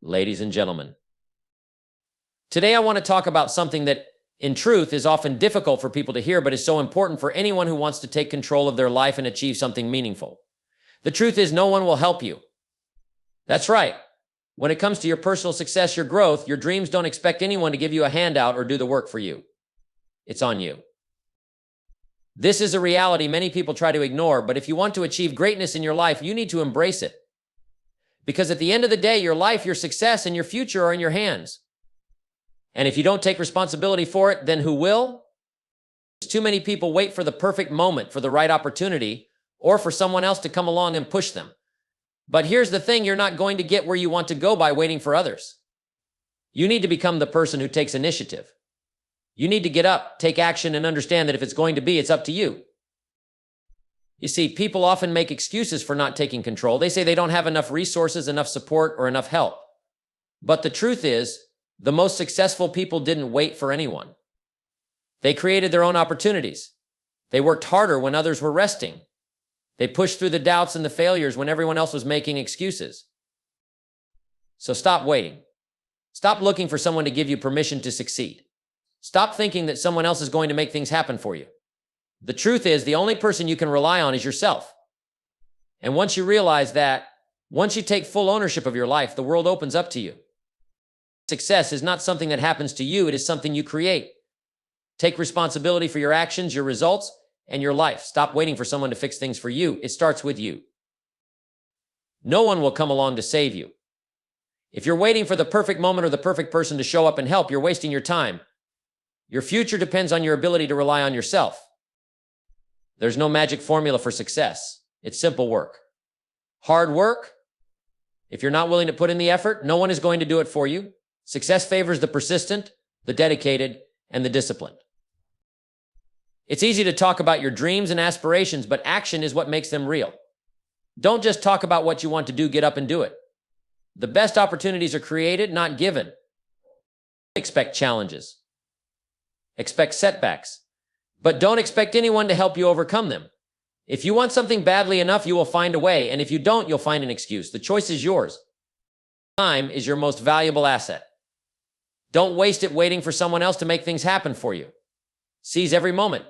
ladies and gentlemen. Today I want to talk about something that, in truth, is often difficult for people to hear, but is so important for anyone who wants to take control of their life and achieve something meaningful. The truth is, no one will help you. That's right. When it comes to your personal success, your growth, your dreams, don't expect anyone to give you a handout or do the work for you. It's on you. This is a reality many people try to ignore, but if you want to achieve greatness in your life, you need to embrace it. Because at the end of the day, your life, your success, and your future are in your hands. And if you don't take responsibility for it, then who will? Too many people wait for the perfect moment, for the right opportunity, or for someone else to come along and push them. But here's the thing, you're not going to get where you want to go by waiting for others. You need to become the person who takes initiative. You need to get up, take action, and understand that if it's going to be, it's up to you. You see, people often make excuses for not taking control. They say they don't have enough resources, enough support, or enough help. But the truth is, the most successful people didn't wait for anyone. They created their own opportunities. They worked harder when others were resting. They pushed through the doubts and the failures when everyone else was making excuses. So stop waiting. Stop looking for someone to give you permission to succeed. Stop thinking that someone else is going to make things happen for you. The truth is, the only person you can rely on is yourself. And once you realize that, once you take full ownership of your life, the world opens up to you. Success is not something that happens to you, it is something you create. Take responsibility for your actions, your results, and your life. Stop waiting for someone to fix things for you. It starts with you. No one will come along to save you. If you're waiting for the perfect moment or the perfect person to show up and help, you're wasting your time. Your future depends on your ability to rely on yourself. There's no magic formula for success. It's simple work. Hard work? If you're not willing to put in the effort, no one is going to do it for you. Success favors the persistent, the dedicated, and the disciplined. It's easy to talk about your dreams and aspirations, but action is what makes them real. Don't just talk about what you want to do, get up and do it. The best opportunities are created, not given. Expect challenges. Expect setbacks. But don't expect anyone to help you overcome them. If you want something badly enough, you will find a way, and if you don't, you'll find an excuse. The choice is yours. Time is your most valuable asset. Don't waste it waiting for someone else to make things happen for you. Seize every moment,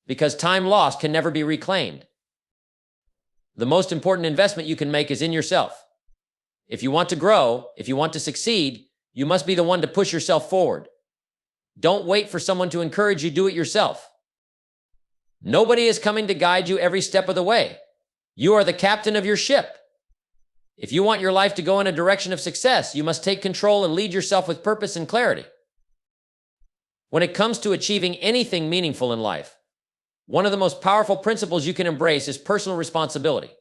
because time lost can never be reclaimed. The most important investment you can make is in yourself. If you want to grow, if you want to succeed, you must be the one to push yourself forward. Don't wait for someone to encourage you, do it yourself. Nobody is coming to guide you every step of the way. You are the captain of your ship. If you want your life to go in a direction of success, you must take control and lead yourself with purpose and clarity. When it comes to achieving anything meaningful in life, one of the most powerful principles you can embrace is personal responsibility.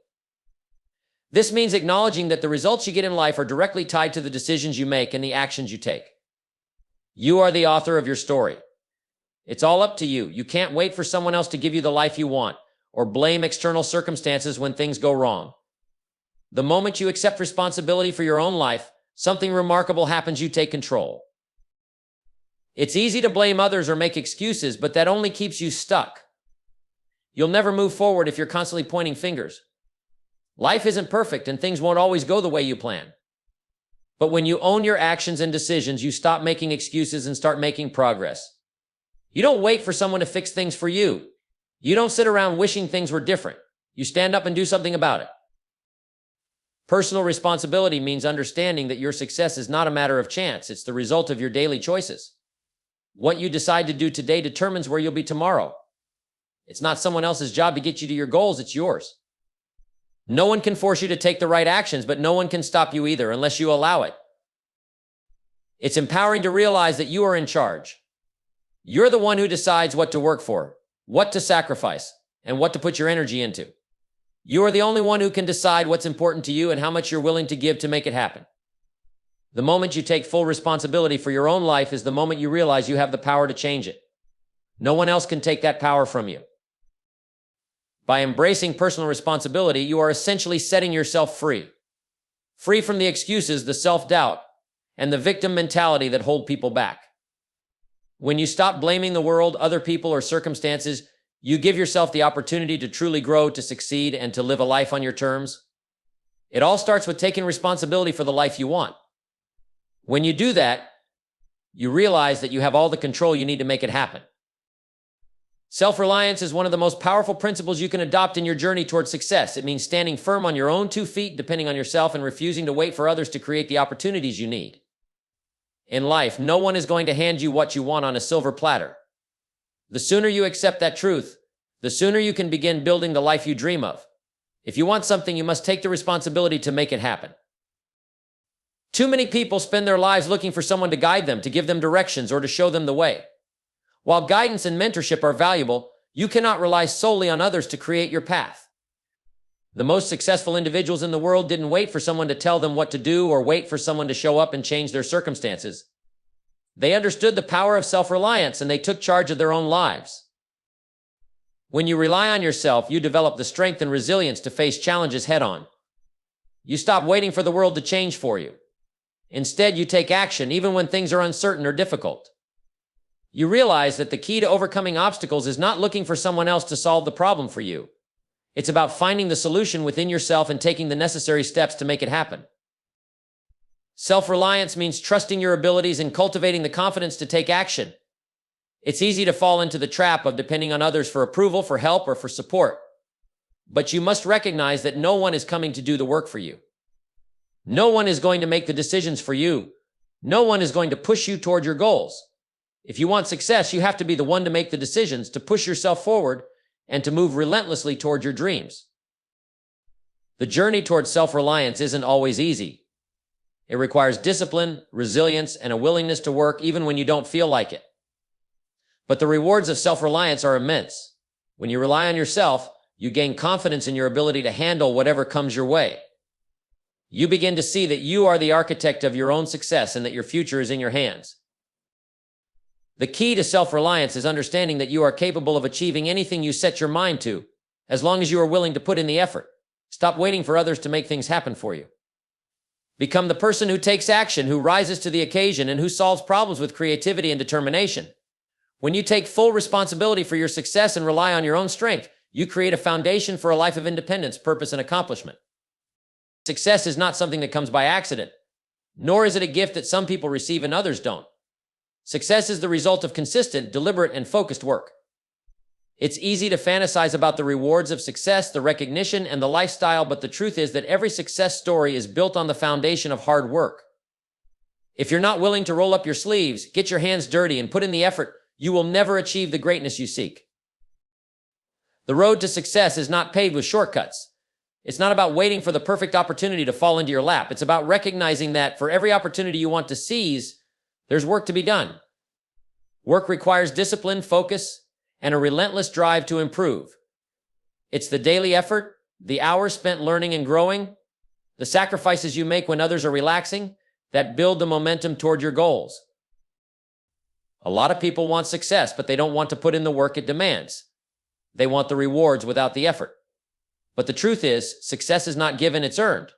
This means acknowledging that the results you get in life are directly tied to the decisions you make and the actions you take. You are the author of your story. It's all up to you. You can't wait for someone else to give you the life you want, or blame external circumstances when things go wrong. The moment you accept responsibility for your own life, something remarkable happens. You take control. It's easy to blame others or make excuses, but that only keeps you stuck. You'll never move forward if you're constantly pointing fingers. Life isn't perfect and things won't always go the way you plan. But when you own your actions and decisions, you stop making excuses and start making progress. You don't wait for someone to fix things for you. You don't sit around wishing things were different. You stand up and do something about it. Personal responsibility means understanding that your success is not a matter of chance. It's the result of your daily choices. What you decide to do today determines where you'll be tomorrow. It's not someone else's job to get you to your goals, it's yours. No one can force you to take the right actions, but no one can stop you either unless you allow it. It's empowering to realize that you are in charge. You're the one who decides what to work for, what to sacrifice, and what to put your energy into. You are the only one who can decide what's important to you and how much you're willing to give to make it happen. The moment you take full responsibility for your own life is the moment you realize you have the power to change it. No one else can take that power from you. By embracing personal responsibility, you are essentially setting yourself free. Free from the excuses, the self-doubt, and the victim mentality that hold people back. When you stop blaming the world, other people, or circumstances, you give yourself the opportunity to truly grow, to succeed, and to live a life on your terms. It all starts with taking responsibility for the life you want. When you do that, you realize that you have all the control you need to make it happen. Self-reliance is one of the most powerful principles you can adopt in your journey towards success. It means standing firm on your own 2 feet, depending on yourself, and refusing to wait for others to create the opportunities you need. In life, no one is going to hand you what you want on a silver platter. The sooner you accept that truth, the sooner you can begin building the life you dream of. If you want something, you must take the responsibility to make it happen. Too many people spend their lives looking for someone to guide them, to give them directions, or to show them the way. While guidance and mentorship are valuable, you cannot rely solely on others to create your path. The most successful individuals in the world didn't wait for someone to tell them what to do or wait for someone to show up and change their circumstances. They understood the power of self-reliance, and they took charge of their own lives. When you rely on yourself, you develop the strength and resilience to face challenges head-on. You stop waiting for the world to change for you. Instead, you take action even when things are uncertain or difficult. You realize that the key to overcoming obstacles is not looking for someone else to solve the problem for you. It's about finding the solution within yourself and taking the necessary steps to make it happen. Self-reliance means trusting your abilities and cultivating the confidence to take action. It's easy to fall into the trap of depending on others for approval, for help, or for support. But you must recognize that no one is coming to do the work for you. No one is going to make the decisions for you. No one is going to push you toward your goals. If you want success, you have to be the one to make the decisions, to push yourself forward, and to move relentlessly toward your dreams. The journey towards self-reliance isn't always easy. It requires discipline, resilience, and a willingness to work even when you don't feel like it. But the rewards of self-reliance are immense. When you rely on yourself, you gain confidence in your ability to handle whatever comes your way. You begin to see that you are the architect of your own success and that your future is in your hands. The key to self-reliance is understanding that you are capable of achieving anything you set your mind to, as long as you are willing to put in the effort. Stop waiting for others to make things happen for you. Become the person who takes action, who rises to the occasion, and who solves problems with creativity and determination. When you take full responsibility for your success and rely on your own strength, you create a foundation for a life of independence, purpose, and accomplishment. Success is not something that comes by accident, nor is it a gift that some people receive and others don't. Success is the result of consistent, deliberate, and focused work. It's easy to fantasize about the rewards of success, the recognition, and the lifestyle, but the truth is that every success story is built on the foundation of hard work. If you're not willing to roll up your sleeves, get your hands dirty, and put in the effort, you will never achieve the greatness you seek. The road to success is not paved with shortcuts. It's not about waiting for the perfect opportunity to fall into your lap. It's about recognizing that for every opportunity you want to seize, there's work to be done. Work requires discipline, focus, and a relentless drive to improve. It's the daily effort, the hours spent learning and growing, the sacrifices you make when others are relaxing, that build the momentum toward your goals. A lot of people want success, but they don't want to put in the work it demands. They want the rewards without the effort. But the truth is, success is not given, it's earned.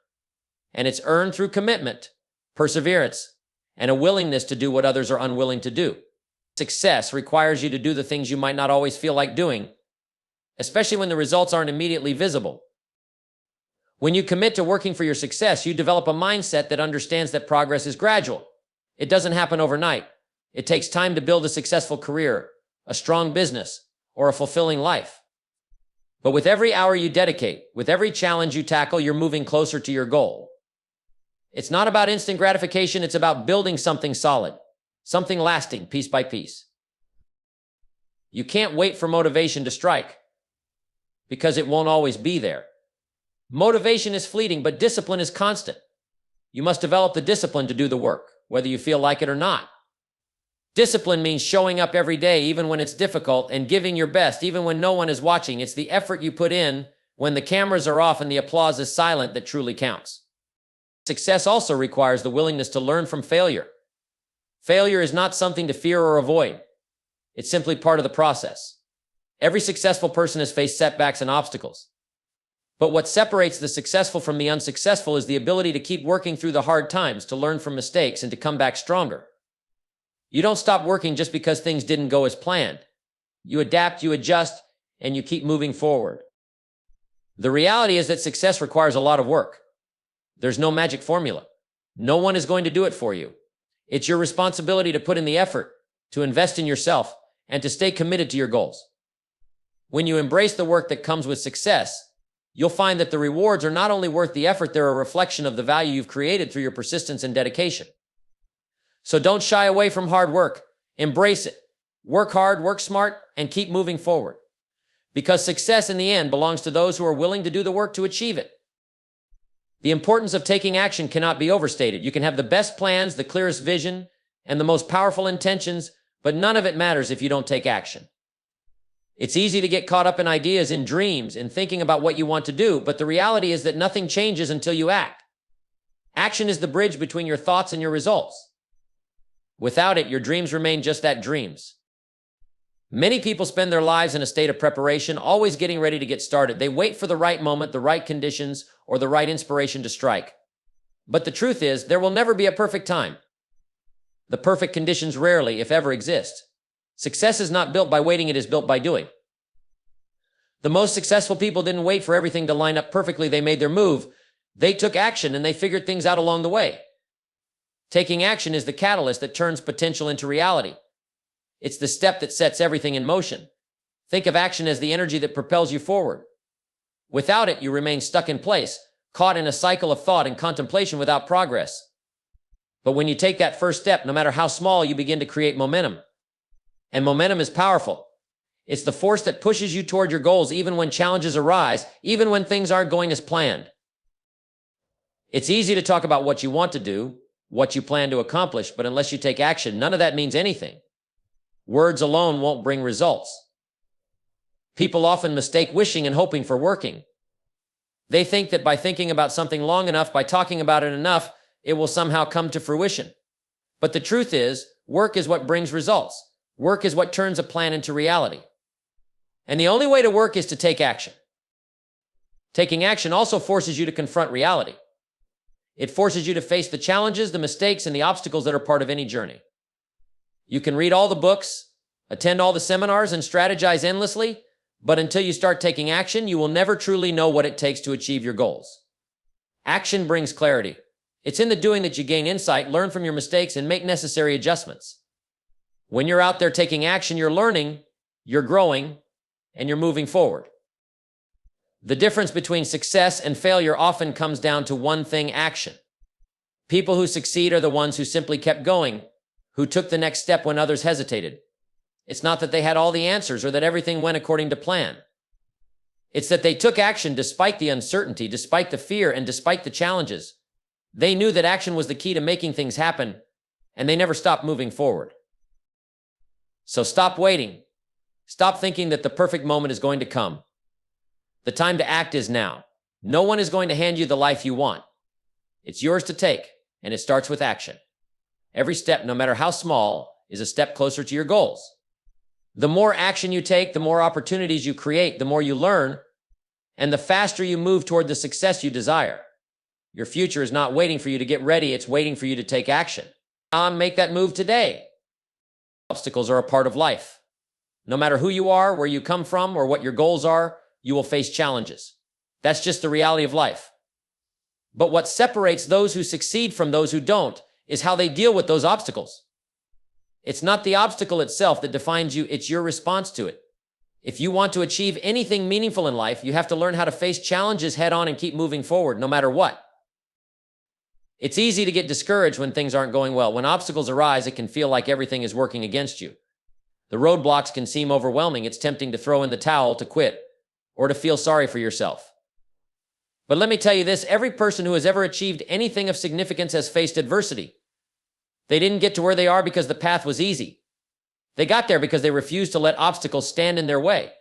And it's earned through commitment, perseverance, and a willingness to do what others are unwilling to do. Success requires you to do the things you might not always feel like doing, especially when the results aren't immediately visible. When you commit to working for your success, you develop a mindset that understands that progress is gradual. It doesn't happen overnight. It takes time to build a successful career, a strong business, or a fulfilling life. But with every hour you dedicate, with every challenge you tackle, you're moving closer to your goal. It's not about instant gratification, it's about building something solid, something lasting, piece by piece. You can't wait for motivation to strike, because it won't always be there. Motivation is fleeting, but discipline is constant. You must develop the discipline to do the work, whether you feel like it or not. Discipline means showing up every day, even when it's difficult, and giving your best, even when no one is watching. It's the effort you put in when the cameras are off and the applause is silent that truly counts. Success also requires the willingness to learn from failure. Failure is not something to fear or avoid. It's simply part of the process. Every successful person has faced setbacks and obstacles. But what separates the successful from the unsuccessful is the ability to keep working through the hard times, to learn from mistakes, and to come back stronger. You don't stop working just because things didn't go as planned. You adapt, you adjust, and you keep moving forward. The reality is that success requires a lot of work. There's no magic formula. No one is going to do it for you. It's your responsibility to put in the effort, to invest in yourself, and to stay committed to your goals. When you embrace the work that comes with success, you'll find that the rewards are not only worth the effort, they're a reflection of the value you've created through your persistence and dedication. So don't shy away from hard work. Embrace it. Work hard, work smart, and keep moving forward. Because success in the end belongs to those who are willing to do the work to achieve it. The importance of taking action cannot be overstated. You can have the best plans, the clearest vision, and the most powerful intentions, but none of it matters if you don't take action. It's easy to get caught up in ideas, in dreams, in thinking about what you want to do, but the reality is that nothing changes until you act. Action is the bridge between your thoughts and your results. Without it, your dreams remain just that, dreams. Many people spend their lives in a state of preparation, always getting ready to get started. They wait for the right moment, the right conditions, or the right inspiration to strike. But the truth is, there will never be a perfect time. The perfect conditions rarely, if ever, exist. Success is not built by waiting, it is built by doing. The most successful people didn't wait for everything to line up perfectly. They made their move. They took action and they figured things out along the way. Taking action is the catalyst that turns potential into reality. It's the step that sets everything in motion. Think of action as the energy that propels you forward. Without it, you remain stuck in place, caught in a cycle of thought and contemplation without progress. But when you take that first step, no matter how small, you begin to create momentum. And momentum is powerful. It's the force that pushes you toward your goals even when challenges arise, even when things aren't going as planned. It's easy to talk about what you want to do, what you plan to accomplish, but unless you take action, none of that means anything. Words alone won't bring results. People often mistake wishing and hoping for working. They think that by thinking about something long enough, by talking about it enough, it will somehow come to fruition. But the truth is, work is what brings results. Work is what turns a plan into reality. And the only way to work is to take action. Taking action also forces you to confront reality. It forces you to face the challenges, the mistakes, and the obstacles that are part of any journey. You can read all the books, attend all the seminars, and strategize endlessly, but until you start taking action, you will never truly know what it takes to achieve your goals. Action brings clarity. It's in the doing that you gain insight, learn from your mistakes, and make necessary adjustments. When you're out there taking action, you're learning, you're growing, and you're moving forward. The difference between success and failure often comes down to one thing: action. People who succeed are the ones who simply kept going, who took the next step when others hesitated. It's not that they had all the answers or that everything went according to plan. It's that they took action despite the uncertainty, despite the fear, and despite the challenges. They knew that action was the key to making things happen, and they never stopped moving forward. So stop waiting. Stop thinking that the perfect moment is going to come. The time to act is now. No one is going to hand you the life you want. It's yours to take, and it starts with action. Every step, no matter how small, is a step closer to your goals. The more action you take, the more opportunities you create, the more you learn, and the faster you move toward the success you desire. Your future is not waiting for you to get ready, it's waiting for you to take action. Make that move today. Obstacles are a part of life. No matter who you are, where you come from, or what your goals are, you will face challenges. That's just the reality of life. But what separates those who succeed from those who don't is how they deal with those obstacles. It's not the obstacle itself that defines you, it's your response to it. If you want to achieve anything meaningful in life, you have to learn how to face challenges head on and keep moving forward, no matter what. It's easy to get discouraged when things aren't going well. When obstacles arise, it can feel like everything is working against you. The roadblocks can seem overwhelming. It's tempting to throw in the towel, to quit, or to feel sorry for yourself. But let me tell you this, every person who has ever achieved anything of significance has faced adversity. They didn't get to where they are because the path was easy. They got there because they refused to let obstacles stand in their way.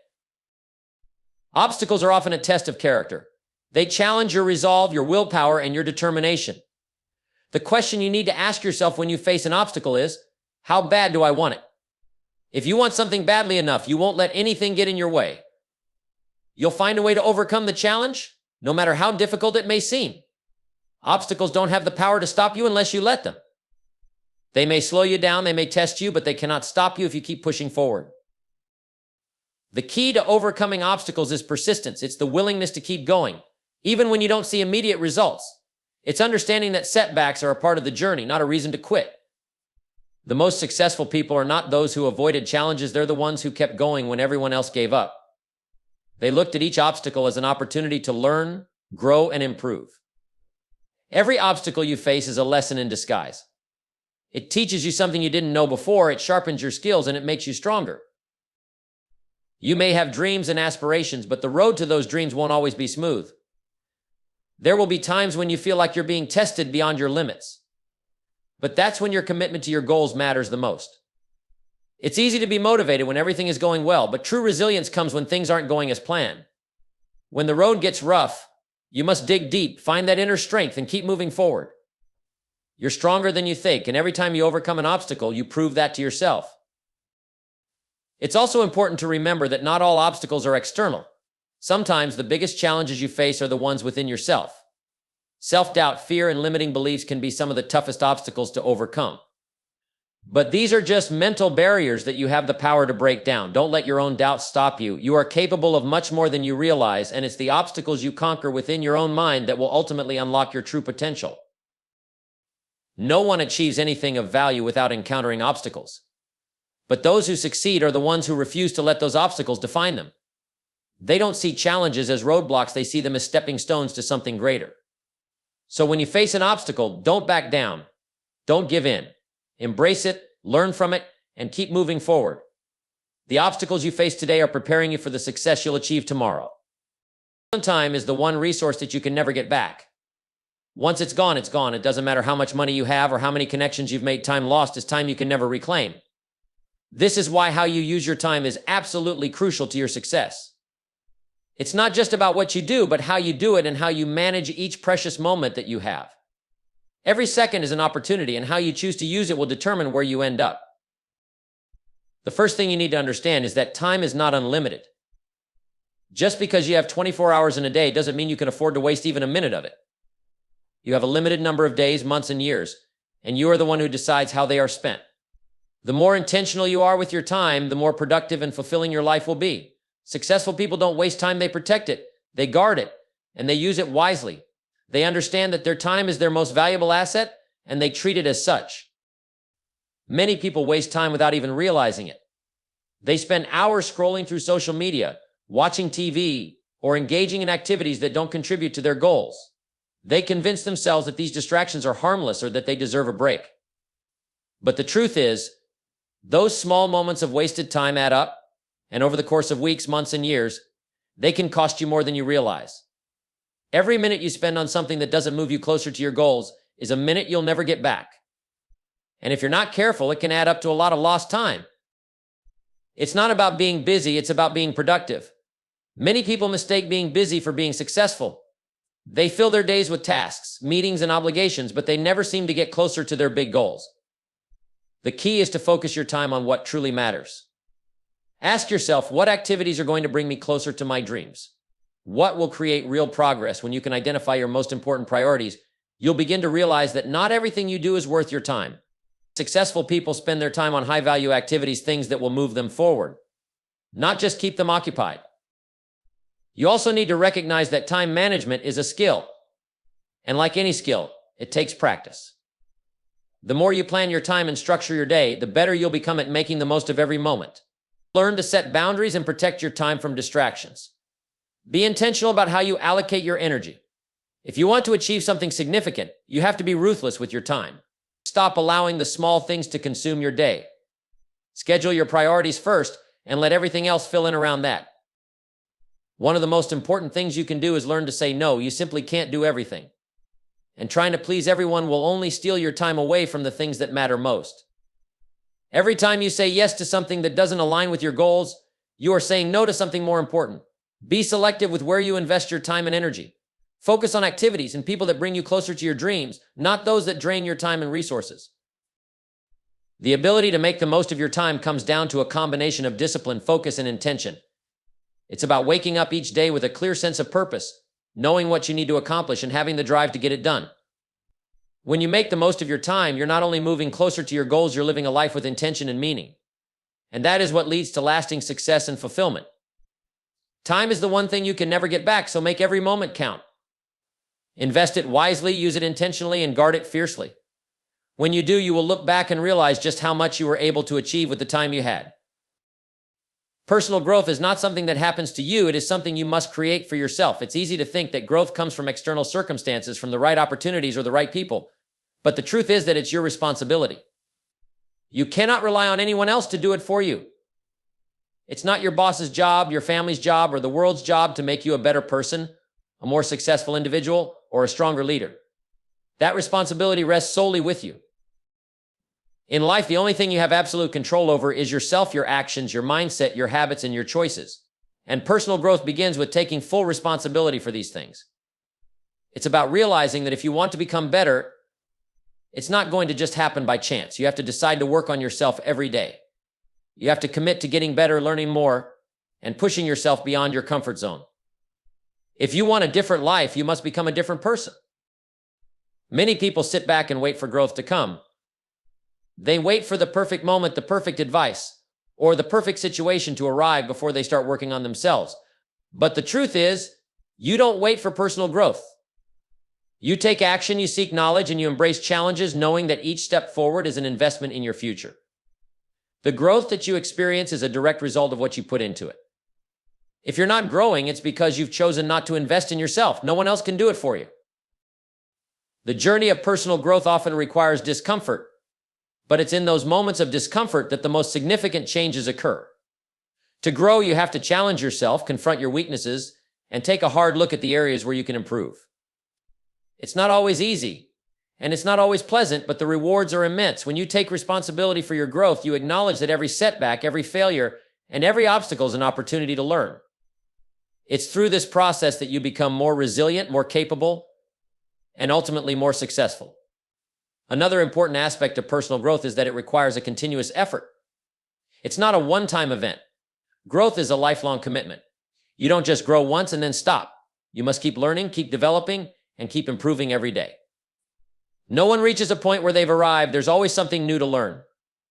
Obstacles are often a test of character. They challenge your resolve, your willpower, and your determination. The question you need to ask yourself when you face an obstacle is, how bad do I want it? If you want something badly enough, you won't let anything get in your way. You'll find a way to overcome the challenge, no matter how difficult it may seem. Obstacles don't have the power to stop you unless you let them. They may slow you down, they may test you, but they cannot stop you if you keep pushing forward. The key to overcoming obstacles is persistence. It's the willingness to keep going, even when you don't see immediate results. It's understanding that setbacks are a part of the journey, not a reason to quit. The most successful people are not those who avoided challenges, they're the ones who kept going when everyone else gave up. They looked at each obstacle as an opportunity to learn, grow, and improve. Every obstacle you face is a lesson in disguise. It teaches you something you didn't know before, it sharpens your skills, and it makes you stronger. You may have dreams and aspirations, but the road to those dreams won't always be smooth. There will be times when you feel like you're being tested beyond your limits. But that's when your commitment to your goals matters the most. It's easy to be motivated when everything is going well, but true resilience comes when things aren't going as planned. When the road gets rough, you must dig deep, find that inner strength, and keep moving forward. You're stronger than you think, and every time you overcome an obstacle, you prove that to yourself. It's also important to remember that not all obstacles are external. Sometimes the biggest challenges you face are the ones within yourself. Self-doubt, fear, and limiting beliefs can be some of the toughest obstacles to overcome. But these are just mental barriers that you have the power to break down. Don't let your own doubts stop you. You are capable of much more than you realize, and it's the obstacles you conquer within your own mind that will ultimately unlock your true potential. No one achieves anything of value without encountering obstacles. But those who succeed are the ones who refuse to let those obstacles define them. They don't see challenges as roadblocks, they see them as stepping stones to something greater. So when you face an obstacle, don't back down. Don't give in. Embrace it, learn from it, and keep moving forward. The obstacles you face today are preparing you for the success you'll achieve tomorrow. Time is the one resource that you can never get back. Once it's gone, it's gone. It doesn't matter how much money you have or how many connections you've made. Time lost is time you can never reclaim. This is why how you use your time is absolutely crucial to your success. It's not just about what you do, but how you do it and how you manage each precious moment that you have. Every second is an opportunity, and how you choose to use it will determine where you end up. The first thing you need to understand is that time is not unlimited. Just because you have 24 hours in a day doesn't mean you can afford to waste even a minute of it. You have a limited number of days, months, and years, and you are the one who decides how they are spent. The more intentional you are with your time, the more productive and fulfilling your life will be. Successful people don't waste time, they protect it, they guard it, and they use it wisely. They understand that their time is their most valuable asset, and they treat it as such. Many people waste time without even realizing it. They spend hours scrolling through social media, watching TV, or engaging in activities that don't contribute to their goals. They convince themselves that these distractions are harmless or that they deserve a break. But the truth is, those small moments of wasted time add up, and over the course of weeks, months, and years, they can cost you more than you realize. Every minute you spend on something that doesn't move you closer to your goals is a minute you'll never get back. And if you're not careful, it can add up to a lot of lost time. It's not about being busy, it's about being productive. Many people mistake being busy for being successful. They fill their days with tasks, meetings, and obligations, but they never seem to get closer to their big goals. The key is to focus your time on what truly matters. Ask yourself, what activities are going to bring me closer to my dreams? What will create real progress? When you can identify your most important priorities, you'll begin to realize that not everything you do is worth your time. Successful people spend their time on high-value activities, things that will move them forward, not just keep them occupied. You also need to recognize that time management is a skill. And like any skill, it takes practice. The more you plan your time and structure your day, the better you'll become at making the most of every moment. Learn to set boundaries and protect your time from distractions. Be intentional about how you allocate your energy. If you want to achieve something significant, you have to be ruthless with your time. Stop allowing the small things to consume your day. Schedule your priorities first and let everything else fill in around that. One of the most important things you can do is learn to say no. You simply can't do everything. And trying to please everyone will only steal your time away from the things that matter most. Every time you say yes to something that doesn't align with your goals, you are saying no to something more important. Be selective with where you invest your time and energy. Focus on activities and people that bring you closer to your dreams, not those that drain your time and resources. The ability to make the most of your time comes down to a combination of discipline, focus, and intention. It's about waking up each day with a clear sense of purpose, knowing what you need to accomplish, and having the drive to get it done. When you make the most of your time, you're not only moving closer to your goals, you're living a life with intention and meaning. And that is what leads to lasting success and fulfillment. Time is the one thing you can never get back, so make every moment count. Invest it wisely, use it intentionally, and guard it fiercely. When you do, you will look back and realize just how much you were able to achieve with the time you had. Personal growth is not something that happens to you. It is something you must create for yourself. It's easy to think that growth comes from external circumstances, from the right opportunities or the right people. But the truth is that it's your responsibility. You cannot rely on anyone else to do it for you. It's not your boss's job, your family's job, or the world's job to make you a better person, a more successful individual, or a stronger leader. That responsibility rests solely with you. In life, the only thing you have absolute control over is yourself, your actions, your mindset, your habits, and your choices. And personal growth begins with taking full responsibility for these things. It's about realizing that if you want to become better, it's not going to just happen by chance. You have to decide to work on yourself every day. You have to commit to getting better, learning more, and pushing yourself beyond your comfort zone. If you want a different life, you must become a different person. Many people sit back and wait for growth to come. They wait for the perfect moment, the perfect advice, or the perfect situation to arrive before they start working on themselves. But the truth is, you don't wait for personal growth. You take action, you seek knowledge, and you embrace challenges, knowing that each step forward is an investment in your future. The growth that you experience is a direct result of what you put into it. If you're not growing, it's because you've chosen not to invest in yourself. No one else can do it for you. The journey of personal growth often requires discomfort, but it's in those moments of discomfort that the most significant changes occur. To grow, you have to challenge yourself, confront your weaknesses, and take a hard look at the areas where you can improve. It's not always easy, and it's not always pleasant, but the rewards are immense. When you take responsibility for your growth, you acknowledge that every setback, every failure, and every obstacle is an opportunity to learn. It's through this process that you become more resilient, more capable, and ultimately more successful. Another important aspect of personal growth is that it requires a continuous effort. It's not a one-time event. Growth is a lifelong commitment. You don't just grow once and then stop. You must keep learning, keep developing, and keep improving every day. No one reaches a point where they've arrived. There's always something new to learn,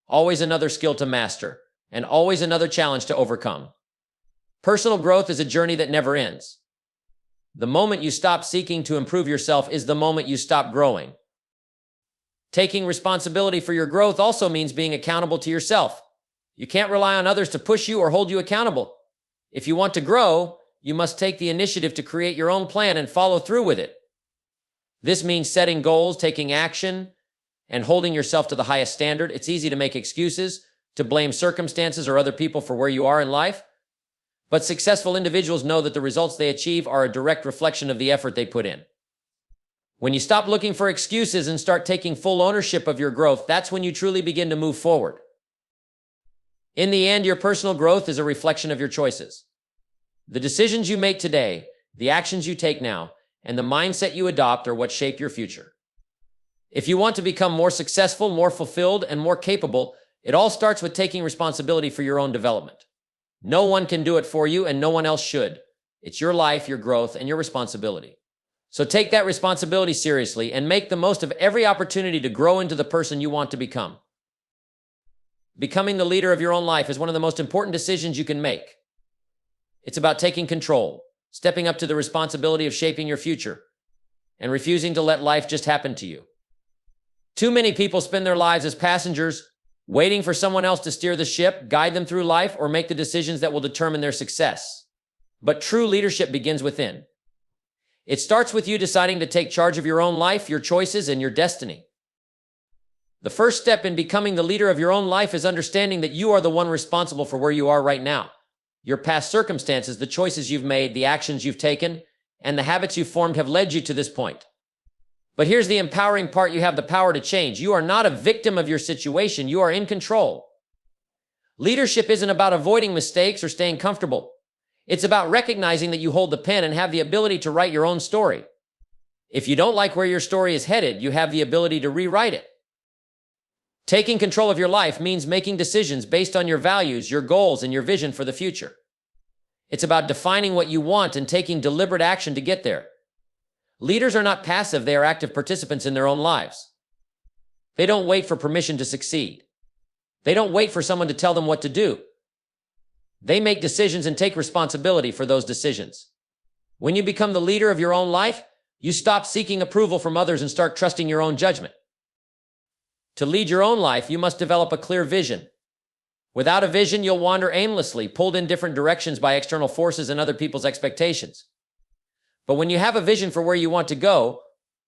always another skill to master, and always another challenge to overcome. Personal growth is a journey that never ends. The moment you stop seeking to improve yourself is the moment you stop growing. Taking responsibility for your growth also means being accountable to yourself. You can't rely on others to push you or hold you accountable. If you want to grow, you must take the initiative to create your own plan and follow through with it. This means setting goals, taking action, and holding yourself to the highest standard. It's easy to make excuses, to blame circumstances or other people for where you are in life. But successful individuals know that the results they achieve are a direct reflection of the effort they put in. When you stop looking for excuses and start taking full ownership of your growth, that's when you truly begin to move forward. In the end, your personal growth is a reflection of your choices. The decisions you make today, the actions you take now, and the mindset you adopt are what shape your future. If you want to become more successful, more fulfilled, and more capable, it all starts with taking responsibility for your own development. No one can do it for you, and no one else should. It's your life, your growth, and your responsibility. So take that responsibility seriously and make the most of every opportunity to grow into the person you want to become. Becoming the leader of your own life is one of the most important decisions you can make. It's about taking control, stepping up to the responsibility of shaping your future, and refusing to let life just happen to you. Too many people spend their lives as passengers, waiting for someone else to steer the ship, guide them through life, or make the decisions that will determine their success. But true leadership begins within. It starts with you deciding to take charge of your own life, your choices, and your destiny. The first step in becoming the leader of your own life is understanding that you are the one responsible for where you are right now. Your past circumstances, the choices you've made, the actions you've taken, and the habits you've formed have led you to this point. But here's the empowering part: you have the power to change. You are not a victim of your situation. You are in control. Leadership isn't about avoiding mistakes or staying comfortable. It's about recognizing that you hold the pen and have the ability to write your own story. If you don't like where your story is headed, you have the ability to rewrite it. Taking control of your life means making decisions based on your values, your goals, and your vision for the future. It's about defining what you want and taking deliberate action to get there. Leaders are not passive, they are active participants in their own lives. They don't wait for permission to succeed. They don't wait for someone to tell them what to do. They make decisions and take responsibility for those decisions. When you become the leader of your own life, you stop seeking approval from others and start trusting your own judgment. To lead your own life, you must develop a clear vision. Without a vision, you'll wander aimlessly, pulled in different directions by external forces and other people's expectations. But when you have a vision for where you want to go,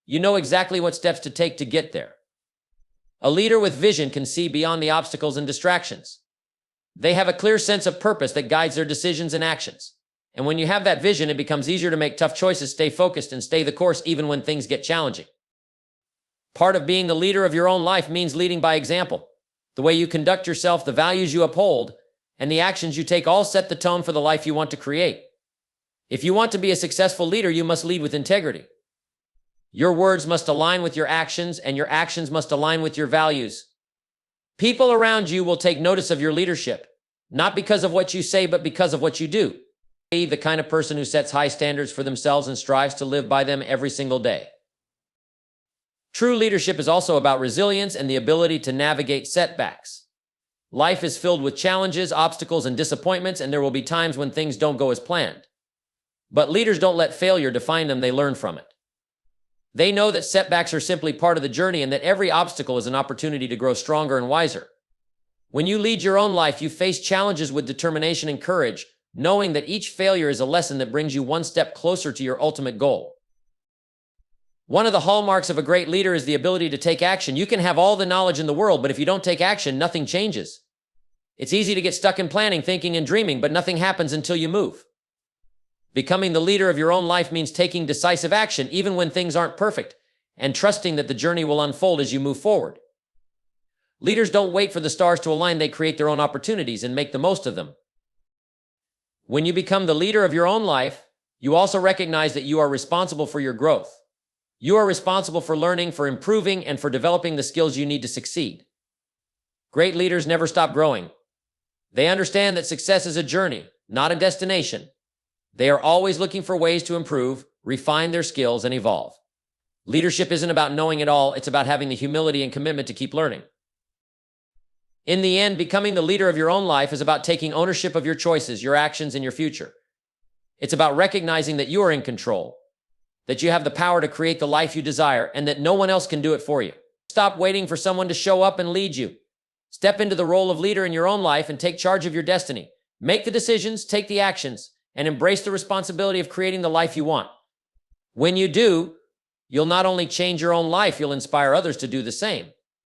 you know exactly what steps to take to get there. A leader with vision can see beyond the obstacles and distractions. They have a clear sense of purpose that guides their decisions and actions. And when you have that vision, it becomes easier to make tough choices, stay focused, and stay the course even when things get challenging. Part of being the leader of your own life means leading by example. The way you conduct yourself, the values you uphold, and the actions you take all set the tone for the life you want to create. If you want to be a successful leader, you must lead with integrity. Your words must align with your actions, and your actions must align with your values. People around you will take notice of your leadership, not because of what you say, but because of what you do. Be the kind of person who sets high standards for themselves and strives to live by them every single day. True leadership is also about resilience and the ability to navigate setbacks. Life is filled with challenges, obstacles, and disappointments, and there will be times when things don't go as planned. But leaders don't let failure define them, they learn from it. They know that setbacks are simply part of the journey and that every obstacle is an opportunity to grow stronger and wiser. When you lead your own life, you face challenges with determination and courage, knowing that each failure is a lesson that brings you one step closer to your ultimate goal. One of the hallmarks of a great leader is the ability to take action. You can have all the knowledge in the world, but if you don't take action, nothing changes. It's easy to get stuck in planning, thinking, and dreaming, but nothing happens until you move. Becoming the leader of your own life means taking decisive action, even when things aren't perfect, and trusting that the journey will unfold as you move forward. Leaders don't wait for the stars to align, they create their own opportunities and make the most of them. When you become the leader of your own life, you also recognize that you are responsible for your growth. You are responsible for learning, for improving, and for developing the skills you need to succeed. Great leaders never stop growing. They understand that success is a journey, not a destination. They are always looking for ways to improve, refine their skills, and evolve. Leadership isn't about knowing it all, it's about having the humility and commitment to keep learning. In the end, becoming the leader of your own life is about taking ownership of your choices, your actions, and your future. It's about recognizing that you are in control, that you have the power to create the life you desire, and that no one else can do it for you. Stop waiting for someone to show up and lead you. Step into the role of leader in your own life and take charge of your destiny. Make the decisions, take the actions, and embrace the responsibility of creating the life you want. When you do, you'll not only change your own life, you'll inspire others to do the same.